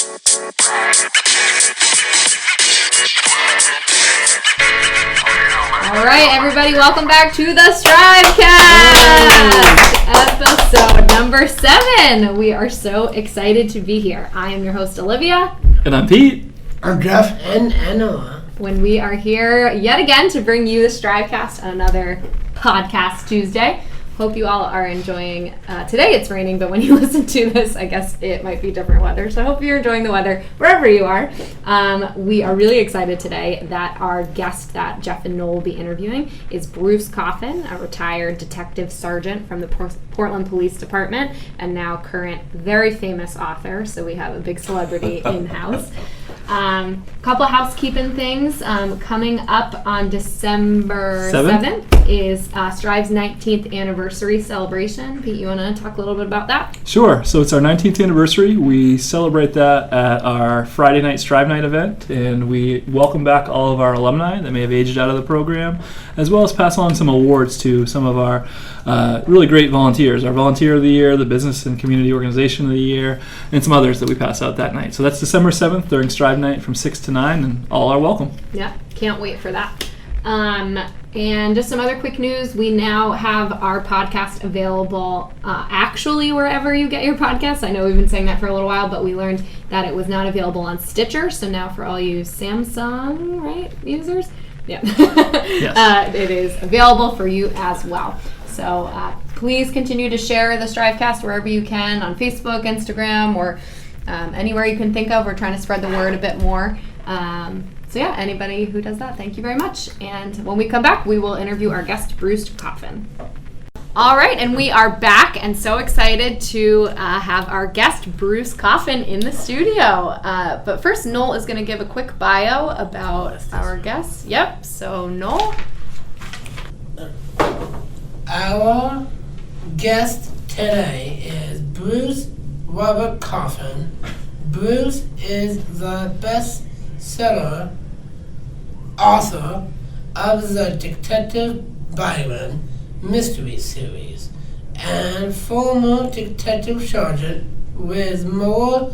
All right, everybody, welcome back to the Strivecast, episode number 7. We are so excited to be here. I am your host, Olivia. And I'm Pete. I'm Jeff. And Anna. When we are here yet again to bring you the Strivecast, another podcast Tuesday. Hope you all are enjoying, today it's raining, but when you listen to this, I guess it might be different weather. So I hope you're enjoying the weather wherever you are. We are really excited today that our guest that Jeff and Noel will be interviewing is Bruce Coffin, a retired detective sergeant from the Portland Police Department and now current very famous author. So we have a big celebrity in-house. Couple housekeeping things. Coming up on December 7th is Strive's 19th anniversary celebration. Pete, you want to talk a little bit about that? Sure. So it's our 19th anniversary. We celebrate that at our Friday night Strive Night event, and we welcome back all of our alumni that may have aged out of the program, as well as pass on some awards to some of our really great volunteers. Our Volunteer of the Year, the Business and Community Organization of the Year, and some others that we pass out that night. So that's December 7th during Strive Night from 6 to 9, and all are welcome. Yeah, can't wait for that. And just some other quick news. We now have our podcast available actually wherever you get your podcasts. I know we've been saying that for a little while, but we learned that it was not available on Stitcher. So now for all you Samsung, right, users, yeah, yes. It is available for you as well. So please continue to share the Strivecast wherever you can on Facebook, Instagram, or anywhere you can think of. We're trying to spread the word a bit more. So yeah, anybody who does that, thank you very much. And when we come back, we will interview our guest, Bruce Coffin. All right, and we are back and so excited to have our guest, Bruce Coffin, in the studio. But first, Noel is going to give a quick bio about our guest. Yep, so Noel. Our guest today is Bruce Robert Coffin. Bruce is the bestseller author of the Detective Byron mystery series and former detective sergeant with more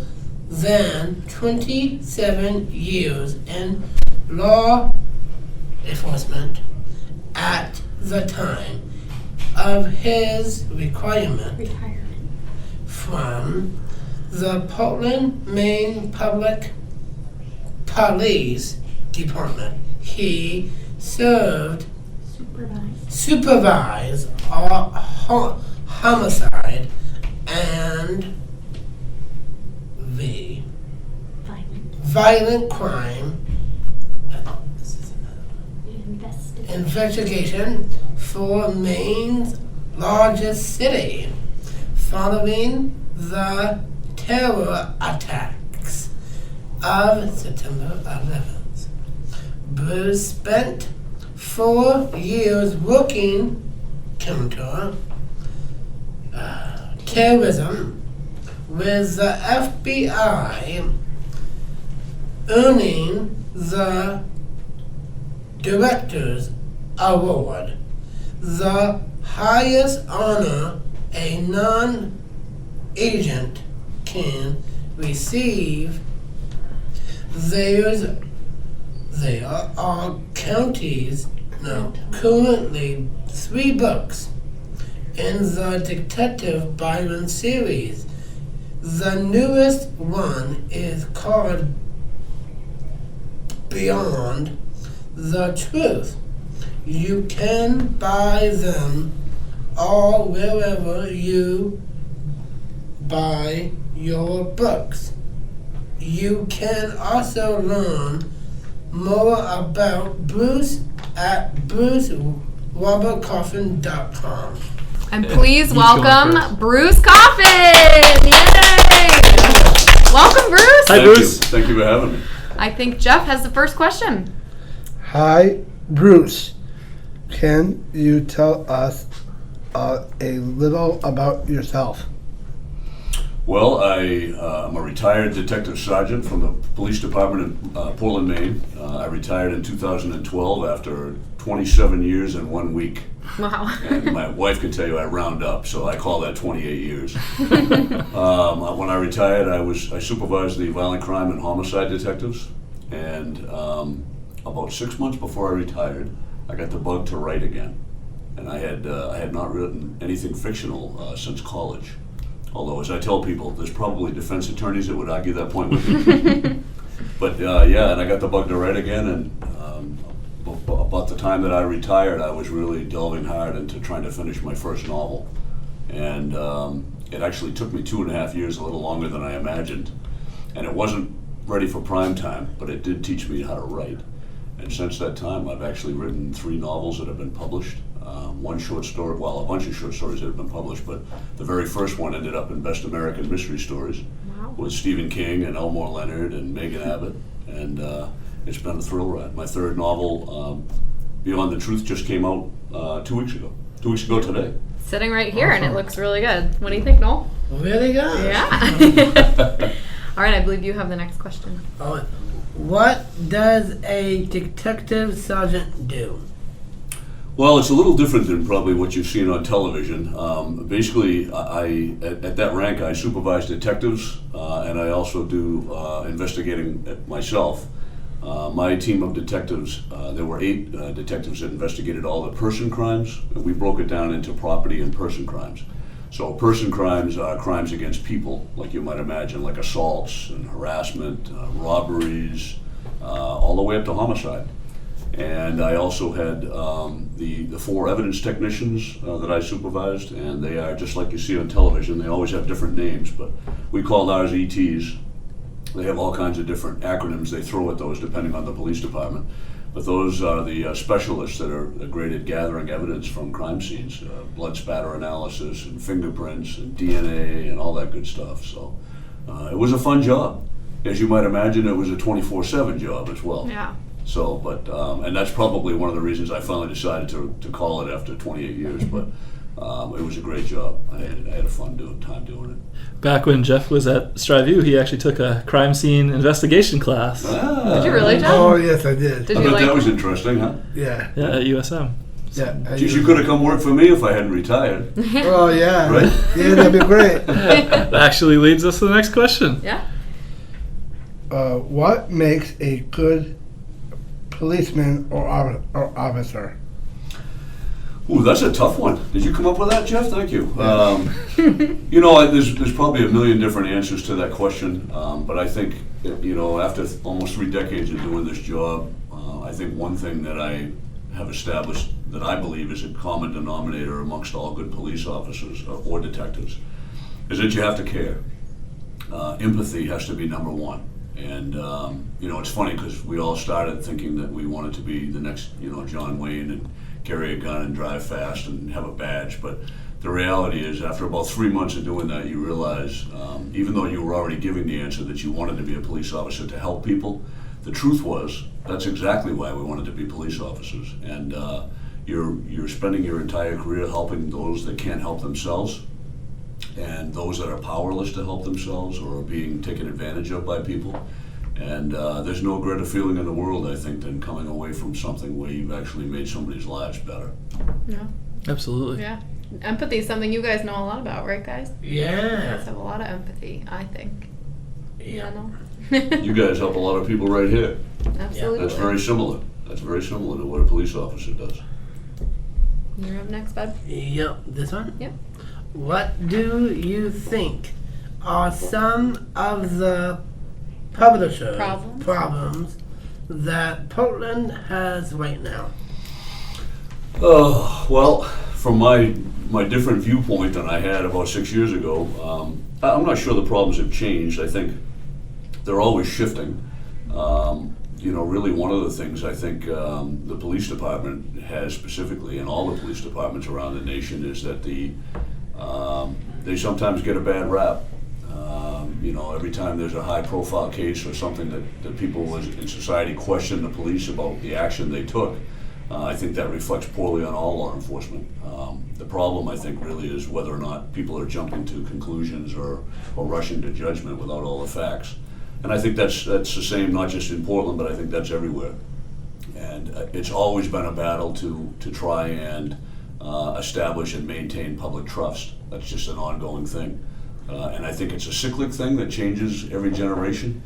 than 27 years in law enforcement at the time of his retirement from the Portland, Maine Public Police Department. He supervised homicide and the violent crime investigation for Maine's largest city following the terror attacks of September 11th. Bruce spent 4 years working counter terrorism with the FBI, earning the Director's Award, the highest honor a non-agent can receive. There are currently 3 books in the Detective Byron series. The newest one is called Beyond the Truth. You can buy them all wherever you buy your books. You can also learn more about Bruce at brucerobertcoffin.com. And please welcome Bruce Coffin! Yay! Welcome, Bruce! Hi, Bruce. Thank you for having me. I think Jeff has the first question. Hi, Bruce. Can you tell us a little about yourself? Well, I'm a retired detective sergeant from the police department in Portland, Maine. I retired in 2012 after 27 years and 1 week. Wow. And my wife can tell you I round up, so I call that 28 years. When I retired, I supervised the violent crime and homicide detectives, and about 6 months before I retired, I got the bug to write again. And I had not written anything fictional since college. Although, as I tell people, there's probably defense attorneys that would argue that point with me. But and I got the bug to write again, and about the time that I retired, I was really delving hard into trying to finish my first novel. And it actually took me 2.5 years, a little longer than I imagined. And it wasn't ready for prime time, but it did teach me how to write. And since that time, I've actually written 3 novels that have been published. One short story, well, a bunch of short stories that have been published, but the very first one ended up in Best American Mystery Stories with Stephen King and Elmore Leonard and Megan Abbott. And it's been a thrill ride. My third novel, Beyond the Truth, just came out 2 weeks ago. 2 weeks ago today. Sitting right here, and it looks really good. What do you think, Noel? Really good. Yeah. All right, I believe you have the next question. What does a detective sergeant do? Well, it's a little different than probably what you've seen on television. Basically, at that rank, I supervise detectives, and I also do investigating myself. My team of detectives, there were 8 detectives that investigated all the person crimes. We broke it down into property and person crimes. So person crimes are crimes against people, like you might imagine, like assaults and harassment, robberies, all the way up to homicide. And I also had the 4 evidence technicians that I supervised, and they are just like you see on television. They always have different names, but we called ours ETs. They have all kinds of different acronyms they throw at those depending on the police department. But those are the specialists that are great at gathering evidence from crime scenes, blood spatter analysis and fingerprints and DNA and all that good stuff. So it was a fun job. As you might imagine, it was a 24/7 job as well. Yeah. So, but, and that's probably one of the reasons I finally decided to call it after 28 years, but it was a great job. I had a fun time doing it. Back when Jeff was at Strive U, he actually took a crime scene investigation class. Did you really, Jeff? Oh, yes, I did. Did I you bet like that was interesting, huh? Yeah. Yeah, at USM. Yeah. Geez, you could have come work for me if I hadn't retired. Oh, yeah. Right? Yeah, that'd be great. That actually leads us to the next question. Yeah. What makes a good policeman or officer? Ooh, that's a tough one. Did you come up with that, Jeff? Thank you. You know, there's probably a million different answers to that question, but I think, you know, after almost 3 decades of doing this job, I think one thing that I have established that I believe is a common denominator amongst all good police officers or detectives is that you have to care. Empathy has to be number one. And, you know, it's funny because we all started thinking that we wanted to be the next, you know, John Wayne and carry a gun and drive fast and have a badge. But the reality is after about 3 months of doing that, you realize, even though you were already giving the answer that you wanted to be a police officer to help people, the truth was that's exactly why we wanted to be police officers. And you're spending your entire career helping those that can't help themselves and those that are powerless to help themselves or are being taken advantage of by people. And there's no greater feeling in the world, I think, than coming away from something where you've actually made somebody's lives better. Yeah. Absolutely. Yeah. Empathy is something you guys know a lot about, right, guys? You guys Yeah. have a lot of empathy, I think. Yeah. No? You guys help a lot of people right here. Absolutely. That's very similar. That's very similar to what a police officer does. You're up next, bud. Yep. This one? Yep. What do you think are some of the publisher problems that Portland has right now? Well, from my different viewpoint than I had about 6 years ago, I'm not sure the problems have changed. I think they're always shifting. You know, really one of the things I think the police department has specifically, and all the police departments around the nation, is that they sometimes get a bad rap. You know, every time there's a high-profile case or something that people in society question the police about the action they took, I think that reflects poorly on all law enforcement. The problem, I think, really is whether or not people are jumping to conclusions or rushing to judgment without all the facts. And I think that's the same not just in Portland, but I think that's everywhere. And it's always been a battle to try and establish and maintain public trust. That's just an ongoing thing. And I think it's a cyclic thing that changes every generation.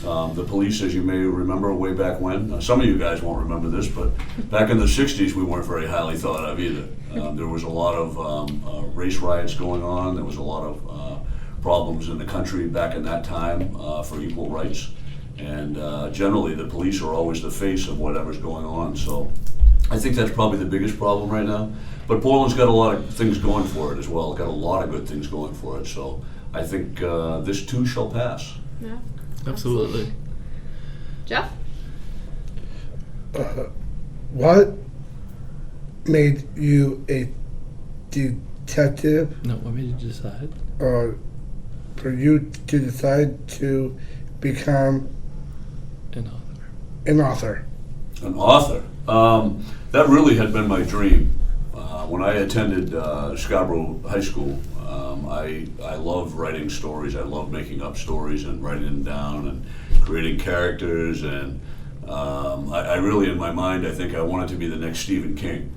The police, as you may remember way back when, some of you guys won't remember this, but back in the 60s we weren't very highly thought of either. There was a lot of race riots going on. There was a lot of problems in the country back in that time for equal rights. And generally the police are always the face of whatever's going on. So I think that's probably the biggest problem right now. But Portland's got a lot of things going for it as well. Got a lot of good things going for it. So I think this too shall pass. Yeah. Absolutely. Jeff? What made you a detective, No, what made you decide? or for you to decide to become An author. an author? An author. That really had been my dream. When I attended Scarborough High School, I loved writing stories. I loved making up stories and writing them down and creating characters. And I really, in my mind, I think I wanted to be the next Stephen King.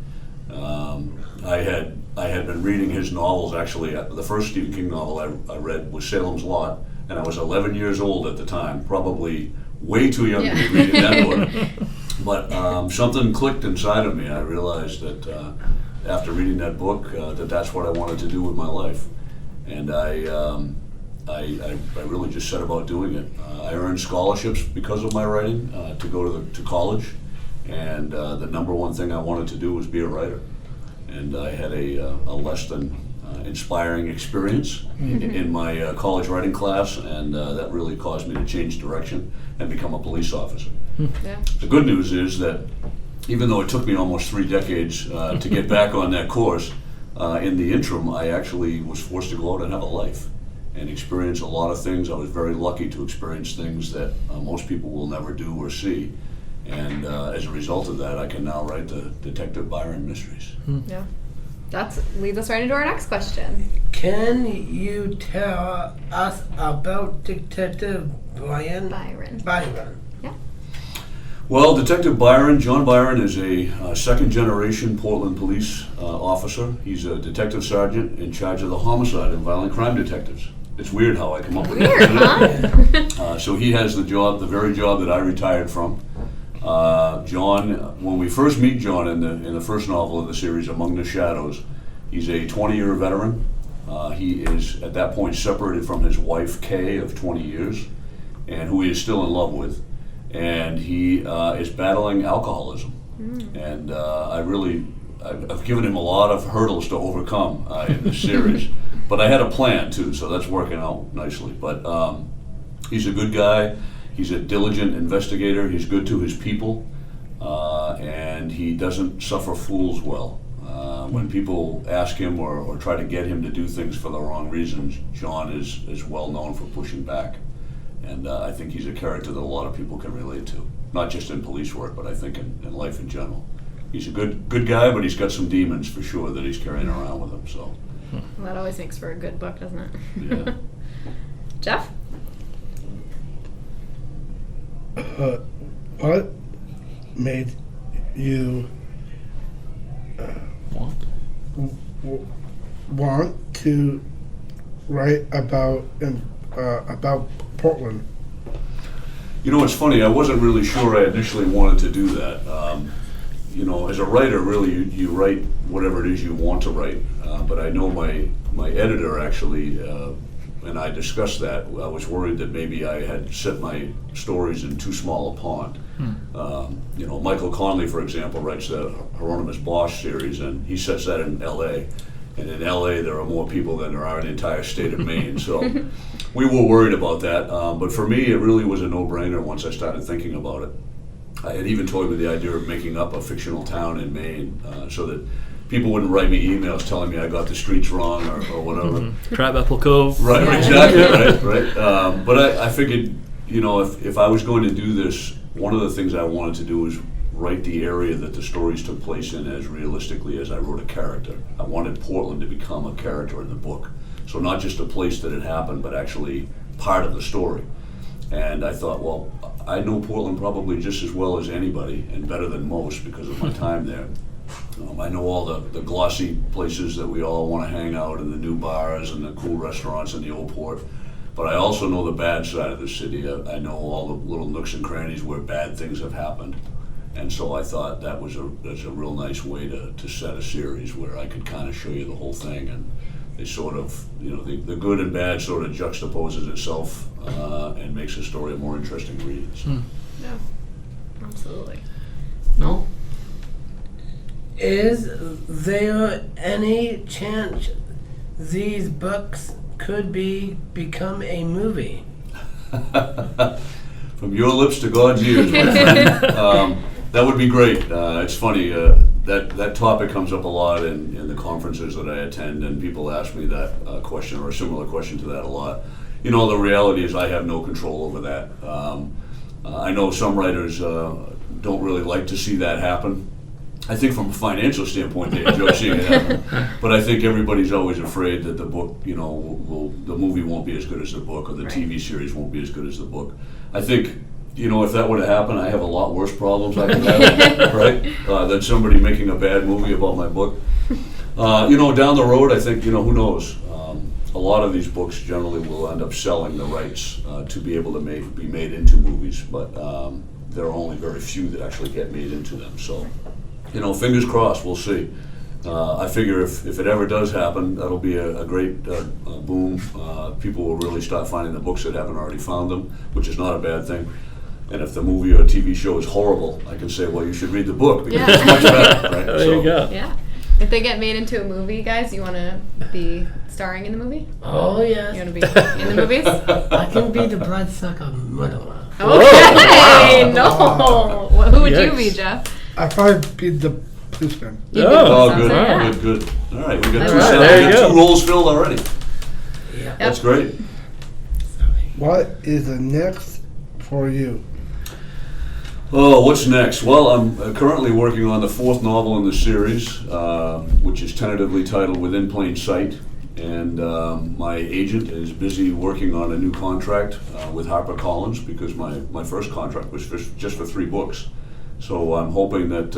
I had been reading his novels. Actually, the first Stephen King novel I read was Salem's Lot, and I was 11 years old at the time, probably way too young to be reading that book. But something clicked inside of me. I realized that after reading that book, that's what I wanted to do with my life, and I really just set about doing it. I earned scholarships because of my writing to go to college, and the number one thing I wanted to do was be a writer. And I had a less than inspiring experience in my college writing class, and that really caused me to change direction and become a police officer. Yeah. The good news is that even though it took me almost 3 decades to get back on that course, in the interim I actually was forced to go out and have a life and experience a lot of things. I was very lucky to experience things that most people will never do or see. And as a result of that, I can now write the Detective Byron mysteries. Yeah. That leads us right into our next question. Can you tell us about Detective Byron? Byron. Yeah. Well, Detective Byron, John Byron, is a second-generation Portland police officer. He's a detective sergeant in charge of the homicide and violent crime detectives. It's weird how I come up with Weird, that. huh? So he has the very job that I retired from. John, when we first meet John in the first novel in the series, Among the Shadows, he's a 20-year veteran. He is at that point separated from his wife Kay of 20 years, and who he is still in love with, and he is battling alcoholism. And I've given him a lot of hurdles to overcome in this series, but I had a plan too, so that's working out nicely. But he's a good guy. He's a diligent investigator. He's good to his people, and he doesn't suffer fools well. When people ask him or try to get him to do things for the wrong reasons, John is well known for pushing back. And I think he's a character that a lot of people can relate to, not just in police work, but I think in life in general. He's a good guy, but he's got some demons for sure that he's carrying around with him. So Well, that always makes for a good book, doesn't it? Yeah. Jeff? What made you want to write about Portland? You know, it's funny, I wasn't really sure I initially wanted to do that. As a writer, really, you write whatever it is you want to write. But I know my editor actually, and I discussed that. I was worried that maybe I had set my stories in too small a pond. Michael Conley, for example, writes the Hieronymus Bosch series, and he sets that in L.A., and in LA there are more people than there are in the entire state of Maine. So we were worried about that. But for me, it really was a no-brainer once I started thinking about it. I had even toyed with the idea of making up a fictional town in Maine so that people wouldn't write me emails telling me I got the streets wrong or whatever. Crabapple Cove. Right, Yeah. exactly, right. But I figured, if I was going to do this, one of the things I wanted to do was write the area that the stories took place in as realistically as I wrote a character. I wanted Portland to become a character in the book. So not just a place that had happened, but actually part of the story. And I thought, well, I know Portland probably just as well as anybody and better than most because of my time there. I know all the glossy places that we all want to hang out and the new bars and the cool restaurants in the old port. But I also know the bad side of the city. I know all the little nooks and crannies where bad things have happened. And so I thought that's a real nice way to set a series where I could kind of show you the whole thing. And they sort of, the good and bad sort of juxtaposes itself and makes the story a more interesting read. So. Yeah, absolutely. No? Is there any chance these books could become a movie? From your lips to God's ears, my friend. That would be great. It's funny, that topic comes up a lot in the conferences that I attend, and people ask me that question or a similar question to that a lot. The reality is I have no control over that. I know some writers don't really like to see that happen. I think from a financial standpoint, they enjoy seeing it happen. But I think everybody's always afraid that the book, the movie won't be as good as the book, or the TV series won't be as good as the book. I think, if that were to happen, I have a lot worse problems I could have, right? Than somebody making a bad movie about my book. Down the road, I think, who knows? A lot of these books generally will end up selling the rights to be able to be made into movies, but there are only very few that actually get made into them. So. Fingers crossed, we'll see. I figure if it ever does happen, that'll be a great boom. People will really start finding the books that haven't already found them, which is not a bad thing. And if the movie or TV show is horrible, I can say, well, you should read the book because it's much better, right? There you go. Yeah. If they get made into a movie, guys, you want to be starring in the movie? Oh, yes. You want to be in the movies? I can be the bloodsucker murderer. Okay, no. Well, who would you be, Yikes. Jeff? I probably be the policeman. You'd be the Oh, police good, officer, good. All right, we got All two, right, there you we got go. two roles filled already. Yeah. That's great. What is the next for you? Oh, what's next? Well, I'm currently working on the fourth novel in the series, which is tentatively titled Within Plain Sight. And my agent is busy working on a new contract with HarperCollins because my first contract was just for 3 books. So I'm hoping that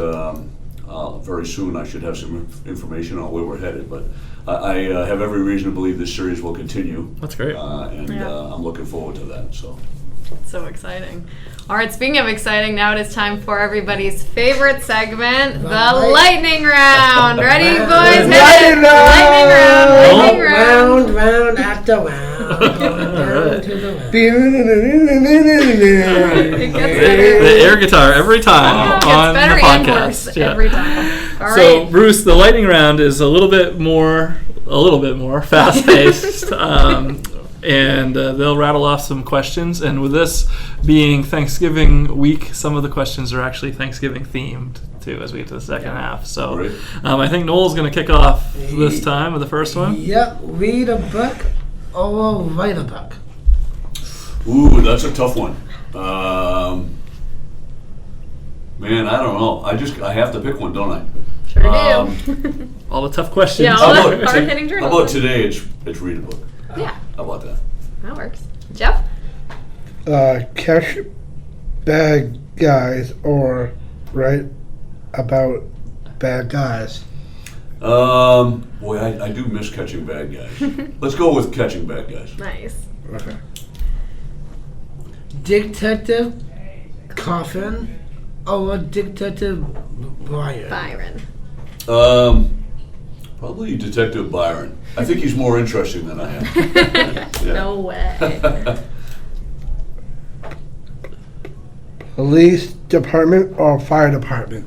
very soon I should have some information on where we're headed. But I have every reason to believe this series will continue. That's great. And I'm looking forward to that. So. So exciting. All right, speaking of exciting, now it is time for everybody's favorite segment, the lightning round. Ready, boys? Hit it. Lightning round. Round after round. Down to the round. It gets better. The air guitar every time It on gets the better and worse podcast. Yeah. every time. All So, right. Bruce, the lightning round is a little bit more fast-paced, and they'll rattle off some questions. And with this being Thanksgiving week, some of the questions are actually Thanksgiving themed too, as we get to the second half. So, Great. I think Noel's going to kick off this time with the first one. Yep, read a book or write a book. Ooh, that's a tough one. Man, I don't know. I have to pick one, don't I? Sure do. All the tough questions. Yeah, How all about, the hard-hitting how about journalism. today? It's read a book. Yeah, How about that? that works. Jeff? Catch bad guys or write about bad guys. Boy, I do miss catching bad guys. Let's go with catching bad guys. Nice. Okay. Detective Coffin or Detective Brian? Byron. Probably Detective Byron. I think he's more interesting than I am. Yeah. No way. Police department or fire department?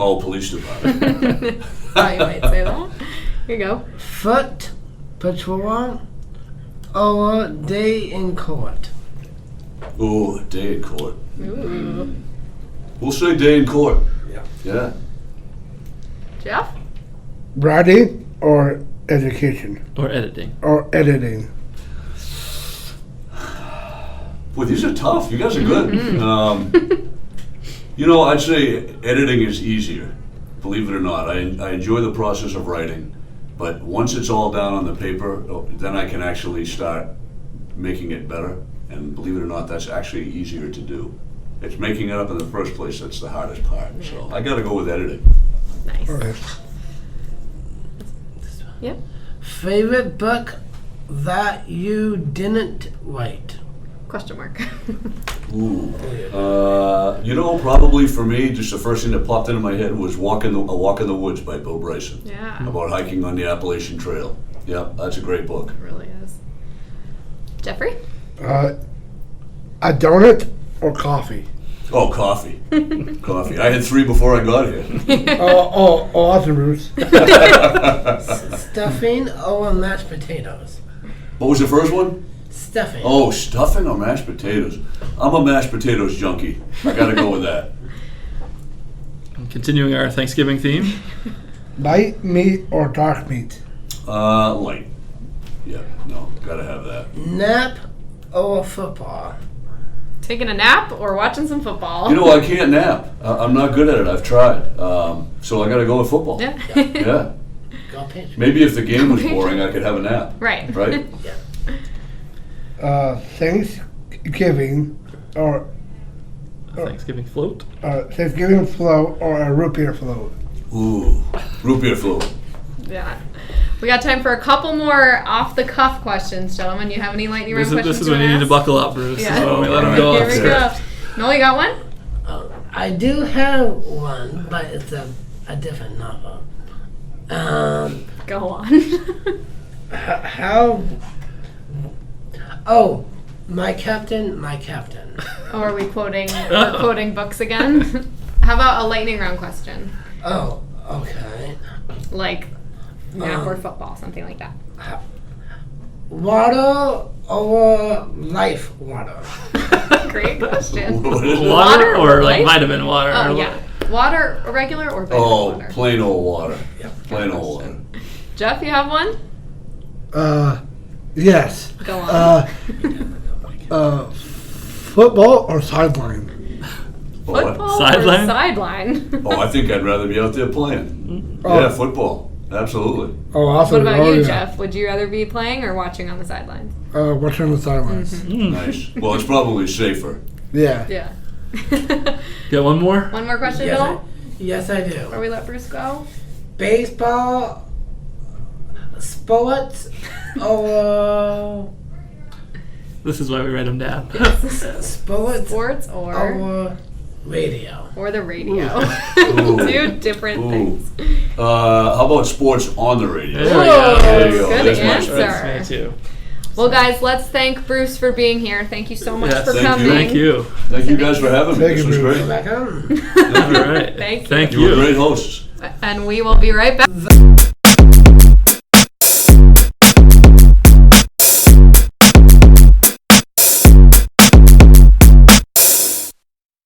Oh, police department. Thought you might say that. Here you go. Foot patrol or day in court? Ooh, day in court. Ooh. We'll say day in court. Yeah. Yeah. Jeff? Writing or education Or editing. or editing? Boy, these are tough. You guys are good. I'd say editing is easier, believe it or not. I enjoy the process of writing, but once it's all down on the paper, then I can actually start making it better. And believe it or not, that's actually easier to do. It's making it up in the first place that's the hardest part. So I got to go with editing. Nice. All right. Yep. Favorite book that you didn't write? Question mark. Ooh. Probably for me, just the first thing that popped into my head was A Walk in the Woods by Bill Bryson. Yeah. About hiking on the Appalachian Trail. Yeah, that's a great book. It really is. Jeffrey? A donut or coffee? Oh, coffee. Coffee. I had 3 before I got here. Awesome, Bruce. Stuffing or mashed potatoes? What was the first one? Stuffing. Oh, stuffing or mashed potatoes. I'm a mashed potatoes junkie. I gotta go with that. Continuing our Thanksgiving theme. Light meat or dark meat? Light. Yeah, no, gotta have that. Nap or football? Taking a nap or watching some football? You know, I can't nap. I'm not good at it. I've tried. So I gotta go with football. Yeah. Yeah. Go pitch. Maybe if the game was boring, I could have a nap. Right. Right? Thanksgiving or Thanksgiving float. Thanksgiving float or a root beer float? Ooh, root beer float. Yeah. We got time for a couple more off-the-cuff questions, gentlemen. You have any lightning round questions? This is when you need to buckle up, Bruce. Yeah. This is when we let him Alright. go Here off we script. go. Noel, you got one? I do have one, but it's a different novel. Go on. How? Oh, my captain, my captain. Oh, are we quoting books again? How about a lightning round question? Oh, okay. Like nap or football, something like that. Water or life water? Great question. What is it? Water or light? like vitamin water? Oh, or yeah. Water, regular or vitamin Oh, water? plain old water. Yep. Plain old water. Jeff, you have one? Yes. Go on. Football or sideline? Oh, what? Football Sideline? or sideline? Oh, I think I'd rather be out there playing. Oh. Yeah, football. Absolutely. Oh, awesome. What about oh, you, yeah. Jeff? Would you rather be playing or watching on the sidelines? Watching on the sidelines. Mm-hmm. Nice. Well, it's probably safer. Yeah. Yeah. Get one more? One more question, Yes, Bill? Yes, I do. Or we let Bruce go? Baseball, sports, or This is why we write them down. sports, Sports or radio. the radio. Ooh. Two different Ooh. things. How about sports on the radio? There we go. There you go. Good That's much answer. better. That's me too. Well, guys, let's thank Bruce for being here. Thank you so much Yes, for thank coming. you. Thank you. Thank you guys for having me. Thank This you, was Bruce. great. Back on. All right. Thank you. Thank You were you. great hosts. And we will be right back.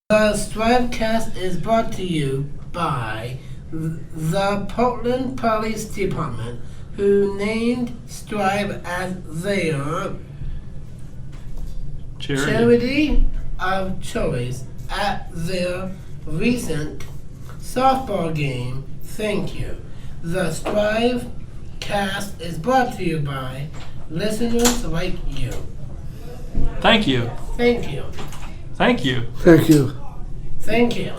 The Strivecast is brought to you by the Portland Police Department, who named Strive as their charity of choice at their recent softball game. Thank you. The Strive Cast is brought to you by listeners like you. Thank you. Thank you. Thank you. Thank you. Thank you.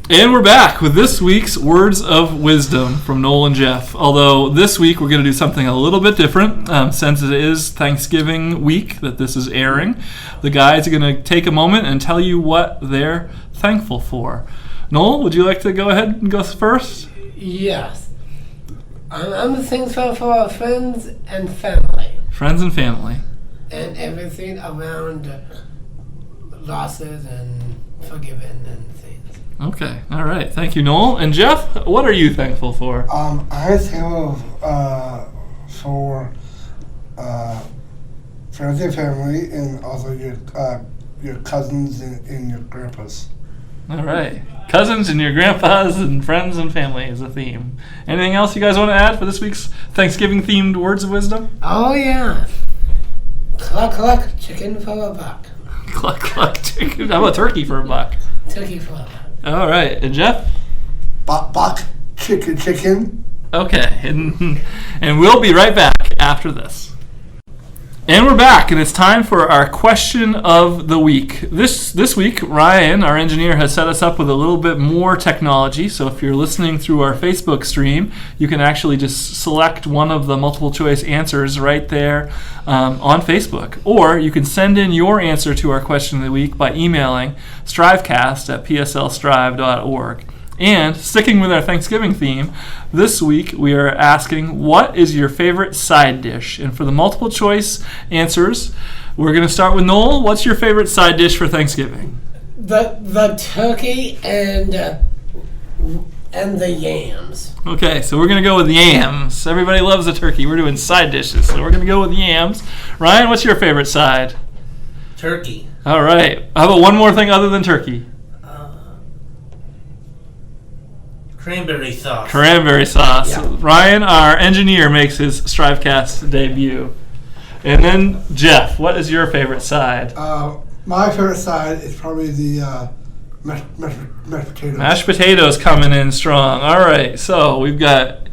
And we're back with this week's Words of Wisdom from Noel and Jeff. Although this week we're going to do something a little bit different since it is Thanksgiving week that this is airing. The guys are going to take a moment and tell you what they're thankful for. Noel, would you like to go ahead and go first? Yes. I'm thankful for our friends and family Friends and family. and everything around losses and forgiving and things. Okay. All right. Thank you, Noel. And Jeff, what are you thankful for? I'm thankful for friends and family, and also your cousins and your grandpas. All right. Cousins and your grandpas and friends and family is a theme. Anything else you guys want to add for this week's Thanksgiving-themed Words of Wisdom? Oh yeah. Cluck cluck, chicken for a buck. Cluck, cluck, chicken. How about turkey for a buck? Turkey for a buck. All right. And Jeff? Buck, chicken, Okay, and we'll be right back after this. And we're back, and it's time for our question of the week. This week, Ryan, our engineer, has set us up with a little bit more technology. So if you're listening through our Facebook stream, you can actually just select one of the multiple choice answers right there on Facebook. Or you can send in your answer to our question of the week by emailing strivecast@pslstrive.org. And sticking with our Thanksgiving theme, this week we are asking, what is your favorite side dish? And for the multiple choice answers, we're going to start with Noel. What's your favorite side dish for Thanksgiving? The turkey and the yams. Okay, so we're going to go with yams. Everybody loves a turkey. We're doing side dishes, so we're going to go with yams. Ryan, what's your favorite side? Turkey. All right. How about one more thing other than turkey? Cranberry sauce. Cranberry sauce. Yeah. Ryan, our engineer, makes his Strivecast debut. And then, Jeff, what is your favorite side? My favorite side is probably the mashed potatoes. Mashed potatoes coming in strong. All right, so we've got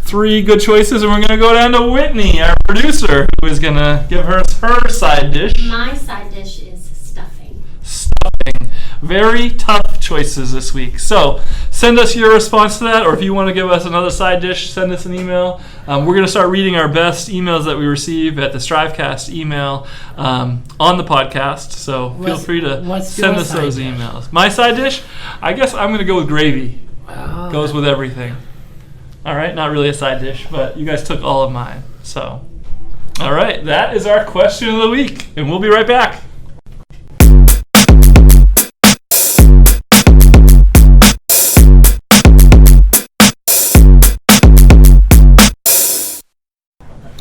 3 good choices, and we're going to go down to Whitney, our producer, who is going to give her side dish. My side dish is stuffing. Stuffing. Very tough choices this week. So send us your response to that, or if you want to give us another side dish, send us an email. We're going to start reading our best emails that we receive at the Strivecast email on the podcast. So feel free to send us those emails. My side dish? I guess I'm going to go with gravy. Oh. Goes with everything. All right, not really a side dish, but you guys took all of mine. So, all right, that is our question of the week, and we'll be right back.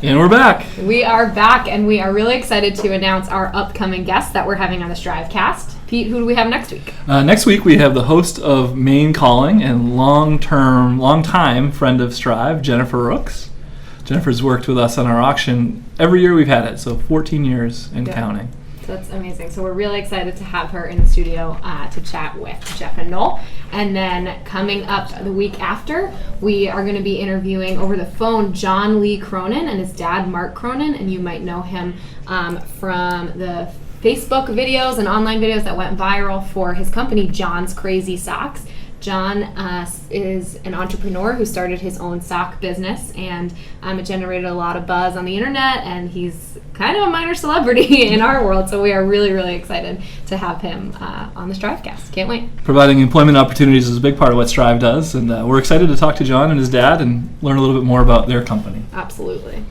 And we're back. We are back, and we are really excited to announce our upcoming guests that we're having on the Strivecast. Pete, who do we have next week? Next week we have the host of Maine Calling and long-time friend of Strive, Jennifer Rooks. Jennifer's worked with us on our auction every year we've had it, so 14 years and counting. So that's amazing. So we're really excited to have her in the studio to chat with Jeff and Noel. And then coming up the week after, we are going to be interviewing over the phone John Lee Cronin and his dad, Mark Cronin. And you might know him from the Facebook videos and online videos that went viral for his company, John's Crazy Socks. John is an entrepreneur who started his own sock business, and it generated a lot of buzz on the internet, and he's kind of a minor celebrity in our world, so we are really, really excited to have him on the Strivecast. Can't wait. Providing employment opportunities is a big part of what Strive does, and we're excited to talk to John and his dad and learn a little bit more about their company. Absolutely.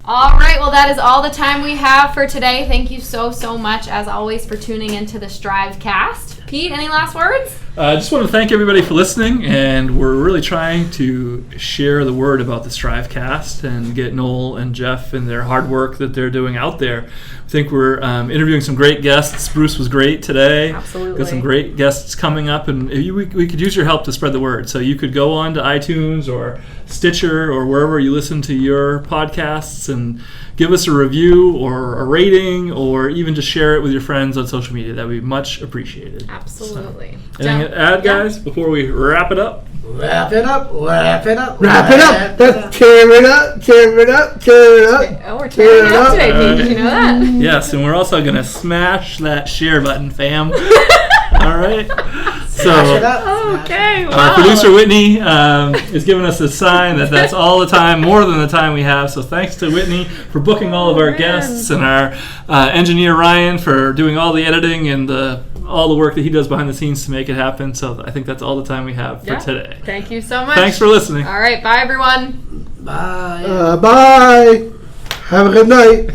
All right, well, that is all the time we have for today. Thank you so much, as always, for tuning into the Strivecast. Pete, any last words? I just want to thank everybody for listening, and we're really trying to share the word about the Strivecast and get Noel and Jeff and their hard work that they're doing out there. I think we're interviewing some great guests. Bruce was great today. Absolutely. Got some great guests coming up, and we could use your help to spread the word. So you could go on to iTunes or Stitcher or wherever you listen to your podcasts and give us a review or a rating, or even just share it with your friends on social media. That would be much appreciated. Absolutely. So, anything to add, guys, before we wrap it up? Wrap it up. Wrap it up. Let's tear it up. Oh, we're tearing it up today, Pete. Did you know that? Yes, and we're also going to smash that share button, fam. All right. Smash it up. Okay, wow. Our producer Whitney is giving us a sign that that's all the time, more than the time we have. So thanks to Whitney for booking all of our guests, and our engineer Ryan for doing all the editing and all the work that he does behind the scenes to make it happen. So I think that's all the time we have for today. Thank you so much. Thanks for listening. All right, bye, everyone. Bye. Bye. Have a good night.